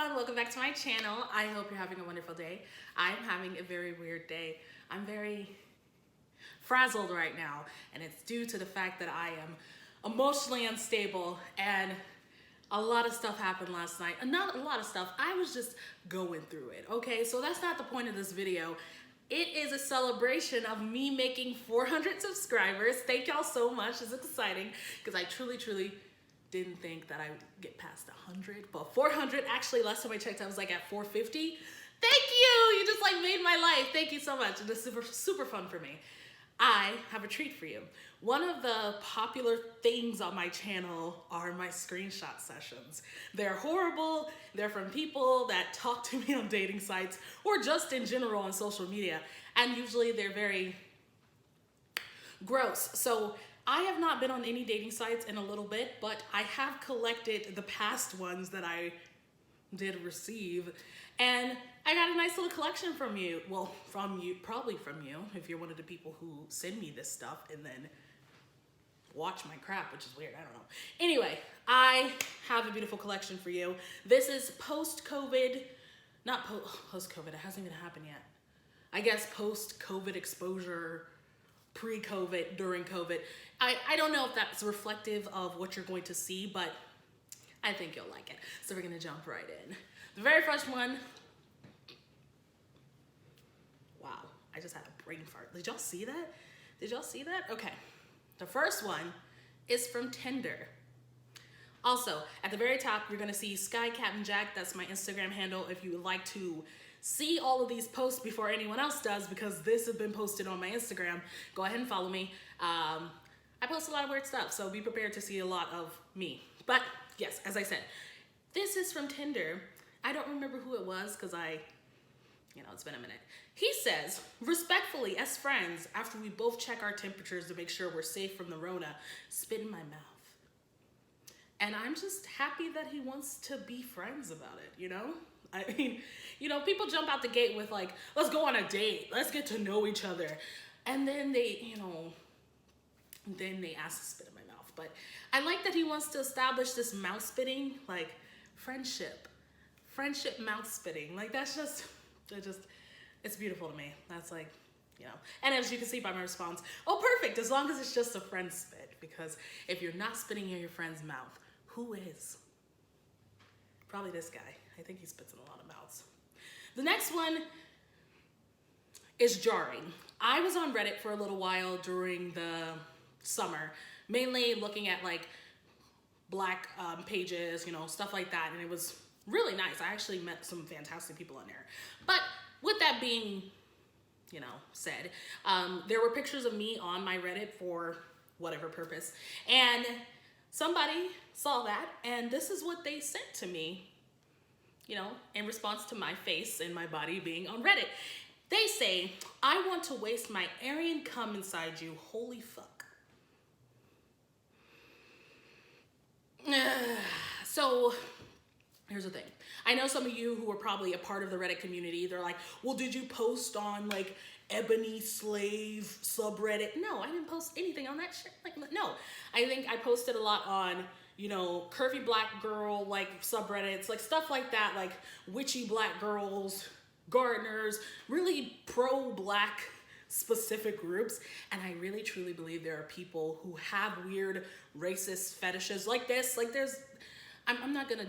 everyone, welcome back to my channel. I hope you're having a wonderful day. I'm having a very weird day. I'm very frazzled right now, and it's due to the fact that I am emotionally unstable and a lot of stuff happened last night. Not a lot of stuff, I was just going through it, okay? So that's not the point of this video. It is a celebration of me making 400 subscribers. Thank y'all so much, it's exciting because I truly didn't think that I would get past 100, but 400, actually last time I checked I was like at 450. Thank you just like made my life. Thank you so much, and it's super fun for me. I have a treat for you. One of the popular things on my channel are my screenshot sessions. They're horrible, they're from people that talk to me on dating sites or just in general on social media, and usually they're very gross. So I have not been on any dating sites in a little bit, but I have collected the past ones that I did receive, and I got a nice little collection from you. Well, from you, probably from you, if you're one of the people who send me this stuff and then watch my crap, which is weird, I don't know. Anyway, I have a beautiful collection for you. This is post-COVID, not post-COVID, it hasn't even happened yet. I guess post-COVID exposure, pre-COVID, during COVID. I don't know if that's reflective of what you're going to see, but I think you'll like it. So we're gonna jump right in. The very first one, wow, I just had a brain fart. Did y'all see that? Did y'all see that? Okay, the first one is from Tinder. Also, at the very top, you're gonna see skycapnjack. That's my Instagram handle if you would like to see all of these posts before anyone else does, because this has been posted on my Instagram. Go ahead and follow me. I post a lot of weird stuff, so be prepared to see a lot of me. But yes, as I said, this is from Tinder. I don't remember who it was because it's been a minute. He says, respectfully, as friends, after we both check our temperatures to make sure we're safe from the Rona, spit in my mouth. And I'm just happy that he wants to be friends about it, you know? I mean, people jump out the gate with like, let's go on a date, let's get to know each other. And then they ask to spit in my mouth. But I like that he wants to establish this mouth spitting, like friendship mouth spitting. Like that's it's beautiful to me. That's like, and as you can see by my response, oh, perfect, as long as it's just a friend spit, because if you're not spitting in your friend's mouth, who is? Probably this guy. I think he spits in a lot of mouths. The next one is jarring. I was on Reddit for a little while during the summer, mainly looking at like black pages, stuff like that, and it was really nice. I actually met some fantastic people on there. But with that being, said, there were pictures of me on my Reddit for whatever purpose, and somebody saw that, and this is what they sent to me, in response to my face and my body being on Reddit. They say, I want to waste my Aryan cum inside you, holy fuck. So here's the thing. I know some of you who are probably a part of the Reddit community, they're like, well, did you post on like Ebony Slave subreddit? No, I didn't post anything on that shit. Like, no, I think I posted a lot on, curvy black girl, like subreddits, like stuff like that, like witchy black girls, gardeners, really pro-black specific groups. And I really truly believe there are people who have weird racist fetishes like this. Like I'm not gonna,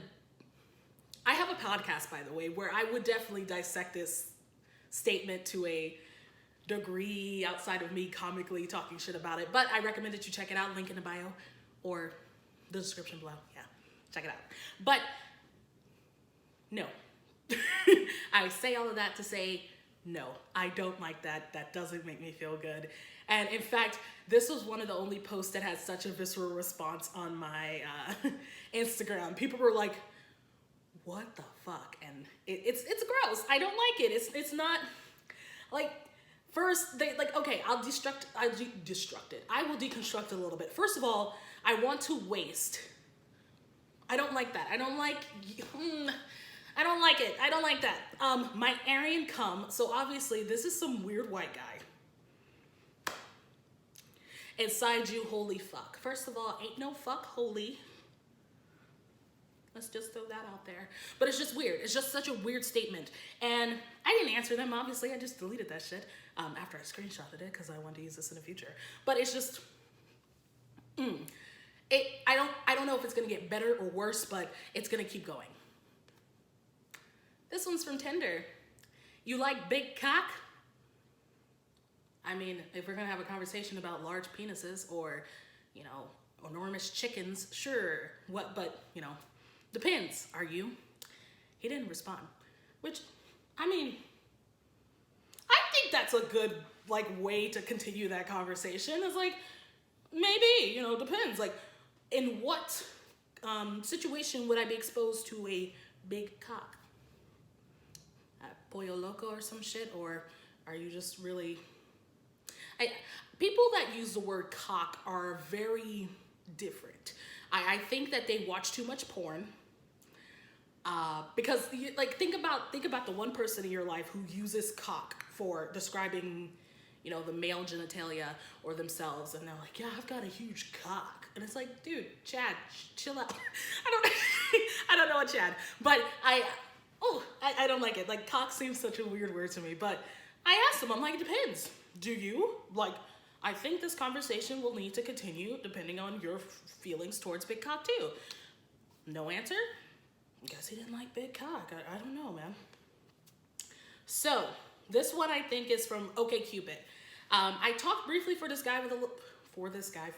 I have a podcast, by the way, where I would definitely dissect this statement to a degree outside of me comically talking shit about it, but I recommend that you check it out, link in the bio or the description below. Yeah, check it out. But no, I say all of that to say, no, I don't like that. That doesn't make me feel good. And in fact, this was one of the only posts that had such a visceral response on my Instagram. People were like, what the fuck? And it's gross. I don't like it. It's not like, first they like, okay, I will deconstruct it a little bit. First of all, I want to waste. I don't like that. I don't like it. I don't like that. My Aryan cum. So obviously this is some weird white guy. Inside you, holy fuck. First of all, ain't no fuck holy. Let's just throw that out there. But it's just weird. It's just such a weird statement. And I didn't answer them, obviously. I just deleted that shit after I screenshotted it because I wanted to use this in the future. But it's just, I don't know if it's going to get better or worse, but it's going to keep going. This one's from Tinder. You like big cock? I mean, if we're going to have a conversation about large penises or, you know, enormous chickens, sure. But, you know, depends. Are you? He didn't respond. Which, I mean, I think that's a good, like, way to continue that conversation. It's like, maybe, you know, depends. Like, in what situation would I be exposed to a big cock? At Pollo Loco or some shit? Or are you just really... People that use the word cock are very different. I think that they watch too much porn. Because like think about the one person in your life who uses cock for describing, you know, the male genitalia or themselves, and they're like, yeah, I've got a huge cock, and it's like, dude, Chad, chill out. I don't know what Chad, but I don't like it. Like, cock seems such a weird word to me, but I asked him, I'm like, it depends. Do you? Like, I think this conversation will need to continue depending on your feelings towards big cock too. No answer? Guess he didn't like big cock. I don't know, man. So, this one I think is from OkCupid. I talked briefly for this guy for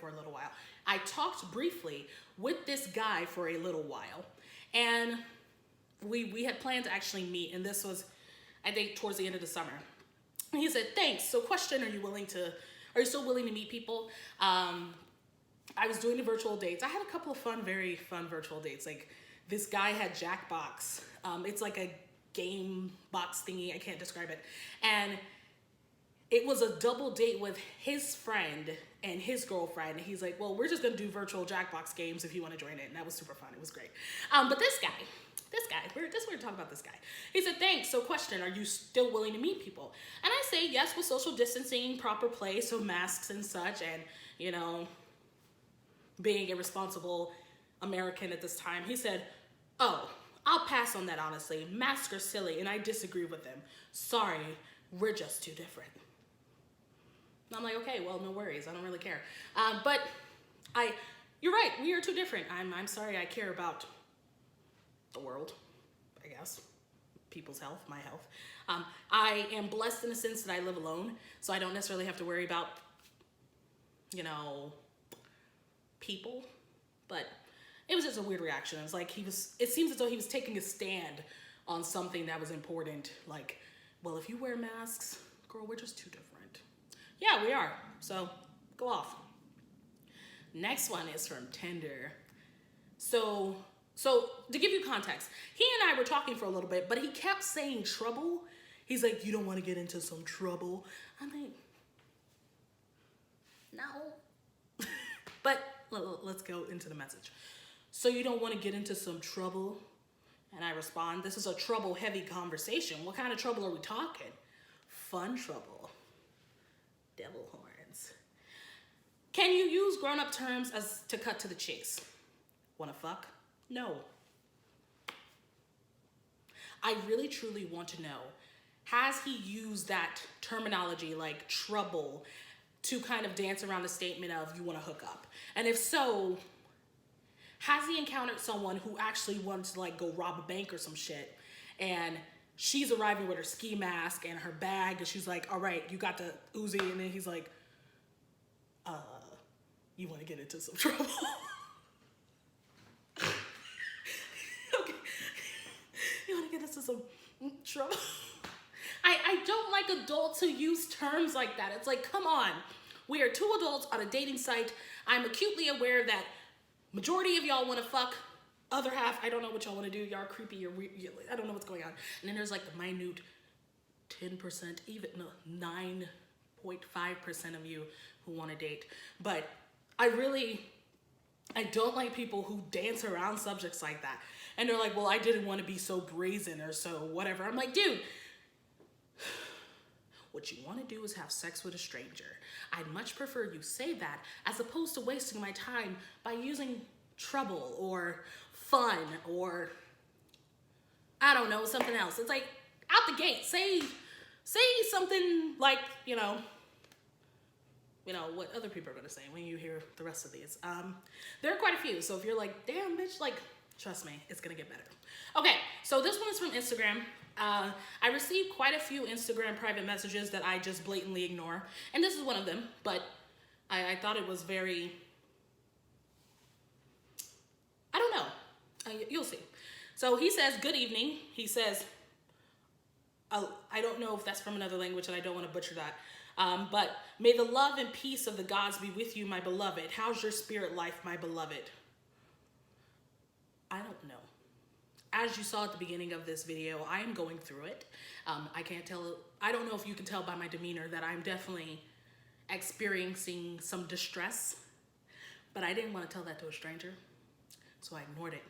a little while. I talked briefly with this guy for a little while, and we had planned to actually meet, and this was, I think, towards the end of the summer. And he said, thanks. So question, are you still willing to meet people? I was doing the virtual dates. I had a couple of very fun virtual dates. Like, this guy had Jackbox. It's like a game box thingy. I can't describe it. And it was a double date with his friend and his girlfriend. And he's like, well, we're just going to do virtual Jackbox games if you want to join it. And that was super fun. It was great. But this guy, we're talking about this guy. He said, thanks. So question, are you still willing to meet people? And I say yes, with social distancing, proper play, so masks and such, and, you know, being a responsible American at this time. He said, oh, I'll pass on that, honestly. Masks are silly, and I disagree with them. Sorry, we're just too different. And I'm like, okay, well, no worries. I don't really care. But you're right. We are too different. I'm sorry. I care about the world, I guess, people's health, my health. I am blessed in the sense that I live alone, so I don't necessarily have to worry about, you know, people. But it was just a weird reaction. It's like it seems as though he was taking a stand on something that was important. Like, well, if you wear masks, girl, we're just too different. Yeah, we are. So go off. Next one is from Tinder. So to give you context, he and I were talking for a little bit, but he kept saying trouble. He's like, you don't want to get into some trouble. I'm like, no. But let's go into the message. So you don't want to get into some trouble? And I respond, this is a trouble-heavy conversation. What kind of trouble are we talking? Fun trouble. Devil horns. Can you use grown-up terms as to cut to the chase? Wanna fuck? No. I really truly want to know, has he used that terminology like trouble to kind of dance around the statement of you want to hook up? And if so, has he encountered someone who actually wants to like go rob a bank or some shit, and she's arriving with her ski mask and her bag, and she's like, all right, you got the Uzi, and then he's like, you want to get into some trouble? Okay. You want to get into some trouble? I don't like adults who use terms like that. It's like, come on. We are two adults on a dating site. I'm acutely aware that majority of y'all want to fuck. Other half, I don't know what y'all want to do. Y'all are creepy. You're weird. I don't know what's going on. And then there's like the minute 10%, even no, 9.5% of you who want to date. But I don't like people who dance around subjects like that. And they're like, well, I didn't want to be so brazen or so whatever. I'm like, dude, what you want to do is have sex with a stranger. I'd much prefer you say that as opposed to wasting my time by using trouble or fun or I don't know, something else. It's like out the gate, say something like, what other people are going to say when you hear the rest of these. There are quite a few. So if you're like, damn, bitch, like, trust me, it's going to get better. Okay, so this one is from Instagram. I received quite a few Instagram private messages that I just blatantly ignore. And this is one of them, but I thought it was very, I don't know. You'll see. So he says, good evening. He says, I don't know if that's from another language and I don't want to butcher that. But may the love and peace of the gods be with you, my beloved. How's your spirit life, my beloved? I don't know. As you saw at the beginning of this video, I am going through it. I can't tell, I don't know if you can tell by my demeanor that I'm definitely experiencing some distress, but I didn't want to tell that to a stranger, so I ignored it.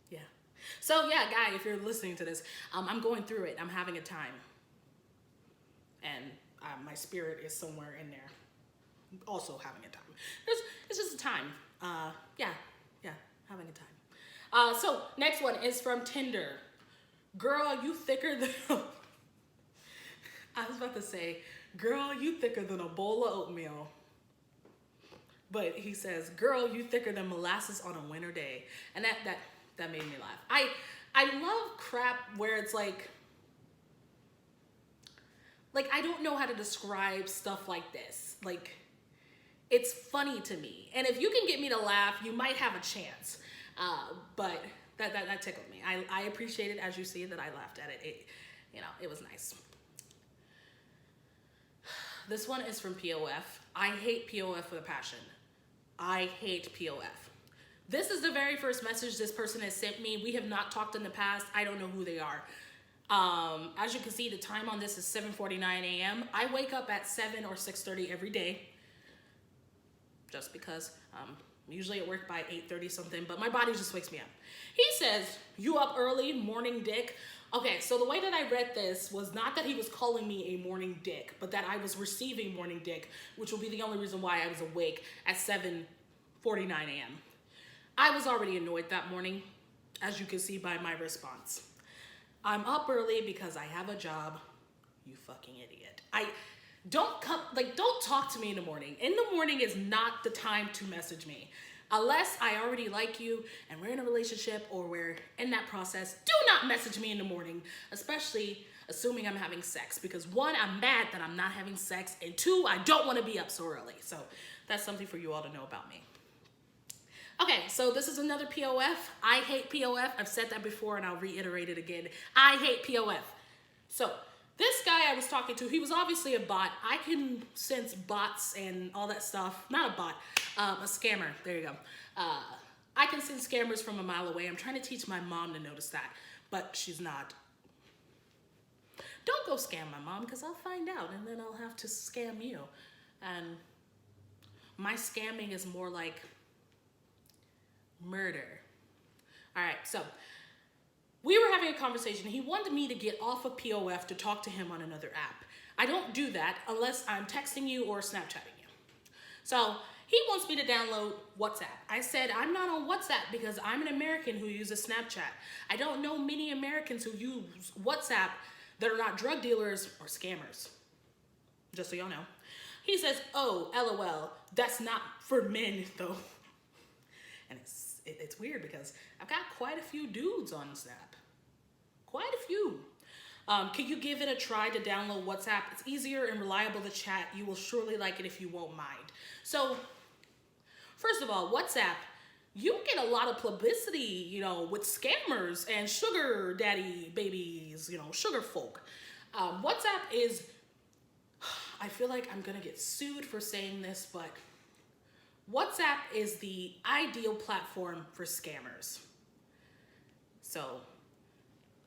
Yeah. So yeah, guy, if you're listening to this, I'm going through it. I'm having a time. And my spirit is somewhere in there. Also having a time. It's just a time. Yeah, having a time. So next one is from Tinder. Girl, you thicker than... I was about to say, girl, you thicker than a bowl of oatmeal. But he says, girl, you thicker than molasses on a winter day. And that made me laugh. I love crap where it's like I don't know how to describe stuff like this. Like, it's funny to me. And if you can get me to laugh, you might have a chance. But that tickled me. I appreciate it, as you see, that I laughed at it. It was nice. This one is from POF. I hate POF with a passion. I hate POF. This is the very first message this person has sent me. We have not talked in the past. I don't know who they are. As you can see, the time on this is 7:49 a.m. I wake up at 7 or 6:30 every day. Just because I'm usually at work by 8:30 something, but my body just wakes me up. He says, you up early, morning dick. Okay, so the way that I read this was not that he was calling me a morning dick, but that I was receiving morning dick, which will be the only reason why I was awake at 7:49 a.m. I was already annoyed that morning, as you can see by my response. I'm up early because I have a job, you fucking idiot. Don't talk to me in the morning. In the morning is not the time to message me. Unless I already like you and we're in a relationship or we're in that process, do not message me in the morning, especially assuming I'm having sex. Because one, I'm mad that I'm not having sex, and two, I don't want to be up so early. So that's something for you all to know about me. Okay, so this is another POF. I hate POF. I've said that before and I'll reiterate it again. I hate POF. So this guy I was talking to, he was obviously a bot. I can sense bots and all that stuff. Not a bot, a scammer. There you go. I can sense scammers from a mile away. I'm trying to teach my mom to notice that, but she's not. Don't go scam my mom, because I'll find out and then I'll have to scam you. And my scamming is more like murder. All right, so we were having a conversation. He wanted me to get off of POF to talk to him on another app. I don't do that unless I'm texting you or Snapchatting you. So he wants me to download WhatsApp. I said, I'm not on WhatsApp because I'm an American who uses Snapchat. I don't know many Americans who use WhatsApp that are not drug dealers or scammers. Just so y'all know. He says, oh, LOL, that's not for men though. And it's weird because I've got quite a few dudes on Snap. Quite a few. Can you give it a try to download WhatsApp? It's easier and reliable to chat. You will surely like it if you won't mind. So, first of all, WhatsApp, you get a lot of publicity, with scammers and sugar daddy babies, sugar folk. WhatsApp is, I feel like I'm gonna get sued for saying this, but WhatsApp is the ideal platform for scammers. So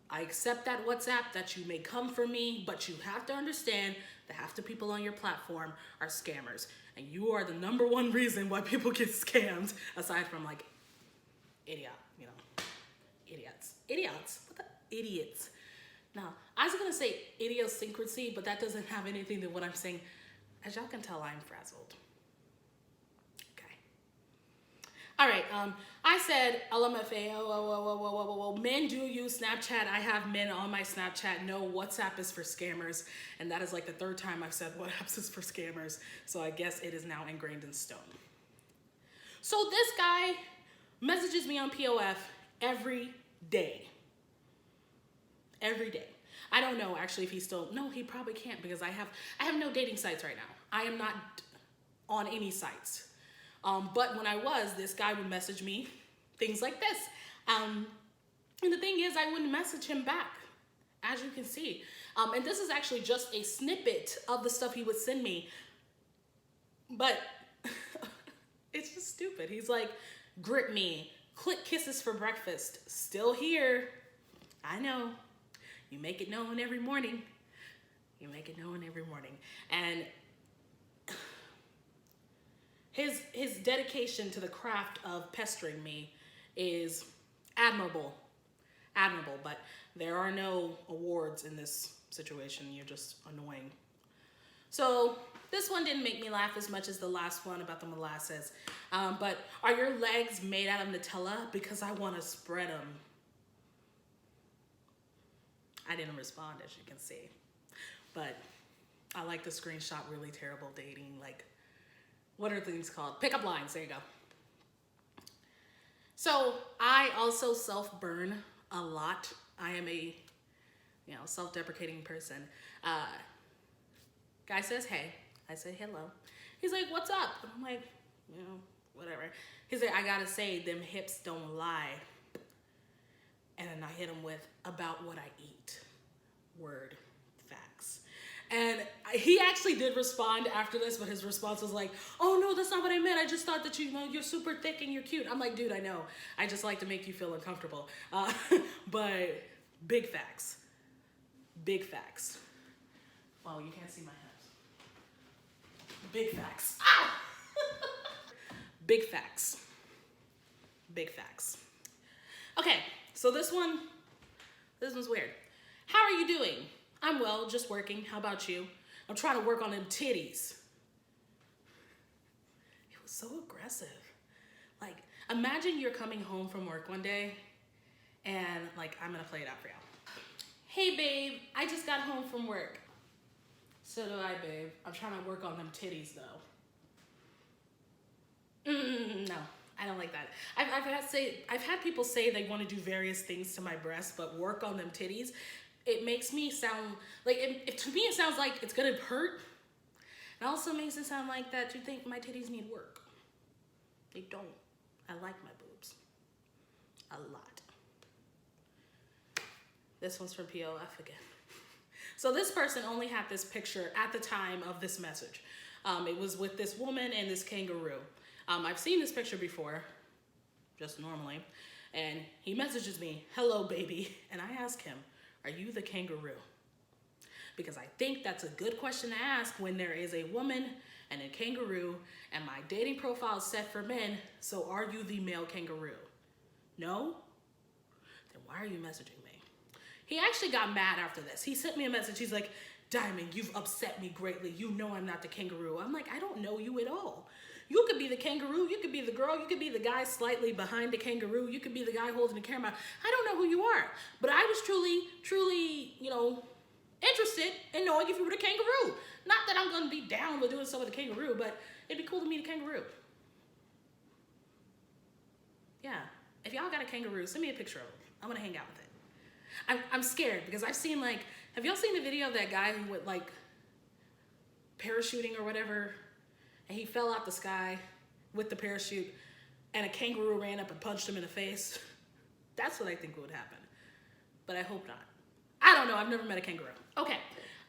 I accept that WhatsApp, that you may come for me, but you have to understand that half the people on your platform are scammers. And you are the #1 reason why people get scammed, aside from idiots. What the idiots? Now, I was gonna say idiosyncrasy, but that doesn't have anything to what I'm saying. As y'all can tell, I'm frazzled. All right. I said LMFA. Men do use Snapchat. I have men on my Snapchat. No, WhatsApp is for scammers, and that is like the third time I've said WhatsApp is for scammers. So I guess it is now ingrained in stone. So this guy messages me on POF every day. Every day. I don't know actually if he still. No, he probably can't because I have no dating sites right now. I am not on any sites. But when I was, this guy would message me things like this. And the thing is, I wouldn't message him back, as you can see. And this is actually just a snippet of the stuff he would send me. But it's just stupid. He's like, grip me, click kisses for breakfast, still here. I know. You make it known every morning. You make it known every morning. And his dedication to the craft of pestering me is admirable. Admirable, but there are no awards in this situation. You're just annoying. So this one didn't make me laugh as much as the last one about the molasses. But are your legs made out of Nutella? Because I want to spread them. I didn't respond, as you can see. But I like the screenshot, really terrible dating, like, what are things called? Pickup lines, there you go. So I also self-burn a lot. I am a, self-deprecating person. Guy says, hey. I say, hello. He's like, what's up? I'm like, whatever. He's like, I gotta say, them hips don't lie. And then I hit him with, about what I eat. Word. Facts. And he actually did respond after this, but his response was like, oh no, that's not what I meant. I just thought that you're super thick and you're cute. I'm like, dude, I know. I just like to make you feel uncomfortable. But big facts. Big facts. Well, you can't see my hands. Big facts. Ah! Big facts. Big facts. Okay, so this one's weird. How are you doing? I'm well, just working. How about you? I'm trying to work on them titties. It was so aggressive. Like, imagine you're coming home from work one day and, like, I'm gonna play it out for y'all. Hey, babe, I just got home from work. So do I, babe. I'm trying to work on them titties, though. No, I don't like that. I've had people say they want to do various things to my breasts, but work on them titties. It makes me sound like, to me it sounds like it's gonna hurt. It also makes it sound like that you think my titties need work. They don't. I like my boobs. A lot. This one's from POF again. So this person only had this picture at the time of this message. It was with this woman and this kangaroo. I've seen this picture before, just normally, and he messages me, hello, baby, and I ask him, are you the kangaroo? Because I think that's a good question to ask when there is a woman and a kangaroo, and my dating profile is set for men, so are you the male kangaroo? No? Then why are you messaging me? He actually got mad after this. He sent me a message. He's like, Diamond, you've upset me greatly. You know I'm not the kangaroo. I'm like, I don't know you at all. You could be the kangaroo. You could be the girl. You could be the guy slightly behind the kangaroo. You could be the guy holding the camera. I don't know who you are. But I was truly, interested in knowing if you were the kangaroo. Not that I'm going to be down with doing something with a kangaroo, but it'd be cool to meet a kangaroo. Yeah. If y'all got a kangaroo, send me a picture of it. I want to hang out with it. I'm scared because I've seen, have y'all seen the video of that guy who went, parachuting or whatever, and he fell out the sky with the parachute, and a kangaroo ran up and punched him in the face? That's what I think would happen. But I hope not. I don't know. I've never met a kangaroo. Okay.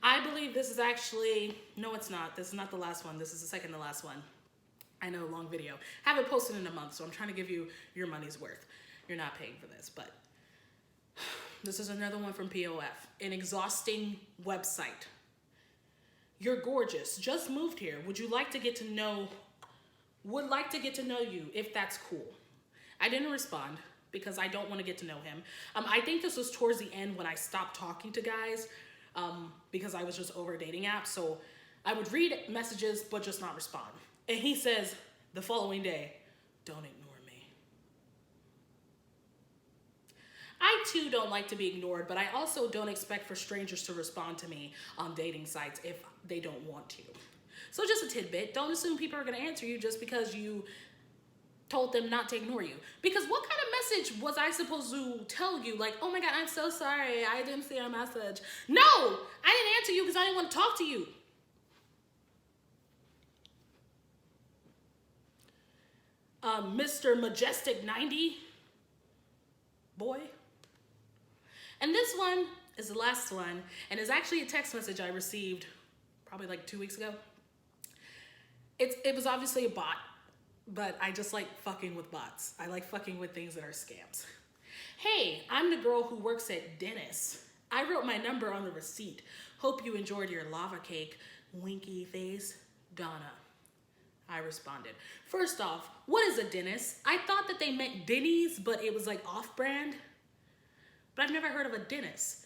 I believe this is actually... No, it's not. This is not the last one. This is the second to last one. I know, long video. Haven't posted in a month, so I'm trying to give you your money's worth. You're not paying for this, but... This is another one from POF. An exhausting website. You're gorgeous. Just moved here. Would like to get to know you if that's cool. I didn't respond because I don't want to get to know him. I think this was towards the end when I stopped talking to guys because I was just over dating apps. So I would read messages but just not respond. And he says the following day, don't ignore me. too don't like to be ignored, but I also don't expect for strangers to respond to me on dating sites if they don't want to. So just a tidbit, don't assume people are gonna answer you just because you told them not to ignore you. Because what kind of message was I supposed to tell you? Like, oh my God, I'm so sorry, I didn't see your message. No, I didn't answer you because I didn't want to talk to you. Mr. Majestic 90 boy. And this one is the last one, and it's actually a text message I received probably like 2 weeks ago. It was obviously a bot, but I just like fucking with bots. I like fucking with things that are scams. Hey, I'm the girl who works at Dennis. I wrote my number on the receipt. Hope you enjoyed your lava cake. Winky face, Donna. I responded. First off, what is a Dennis? I thought that they meant Denny's, but it was like off-brand. But I've never heard of a Dennis.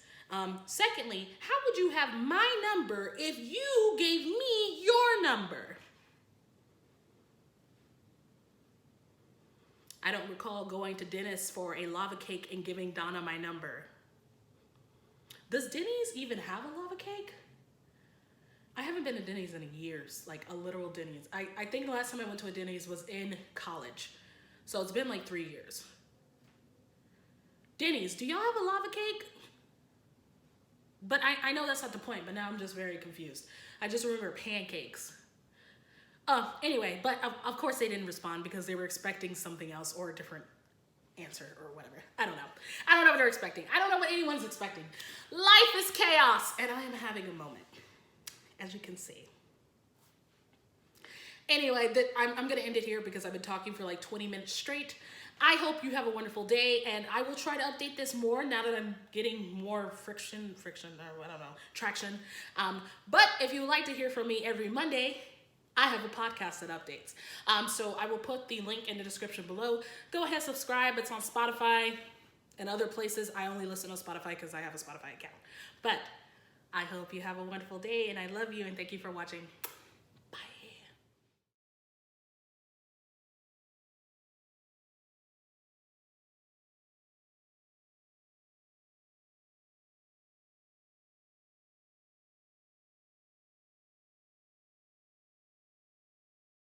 Secondly, how would you have my number if you gave me your number? I don't recall going to Dennis for a lava cake and giving Donna my number. Does Denny's even have a lava cake? I haven't been to Denny's in years, like a literal Denny's. I think the last time I went to a Denny's was in college. So it's been like 3 years. Denny's, do y'all have a lava cake? But I know that's not the point, but now I'm just very confused. I just remember pancakes. Anyway, but of course they didn't respond because they were expecting something else or a different answer or whatever. I don't know. I don't know what they're expecting. I don't know what anyone's expecting. Life is chaos, and I am having a moment, as you can see. Anyway, I'm going to end it here because I've been talking for like 20 minutes straight. I hope you have a wonderful day, and I will try to update this more now that I'm getting more traction. But if you would like to hear from me every Monday, I have a podcast that updates. So I will put the link in the description below. Go ahead, subscribe. It's on Spotify and other places. I only listen on Spotify because I have a Spotify account. But I hope you have a wonderful day, and I love you, and thank you for watching.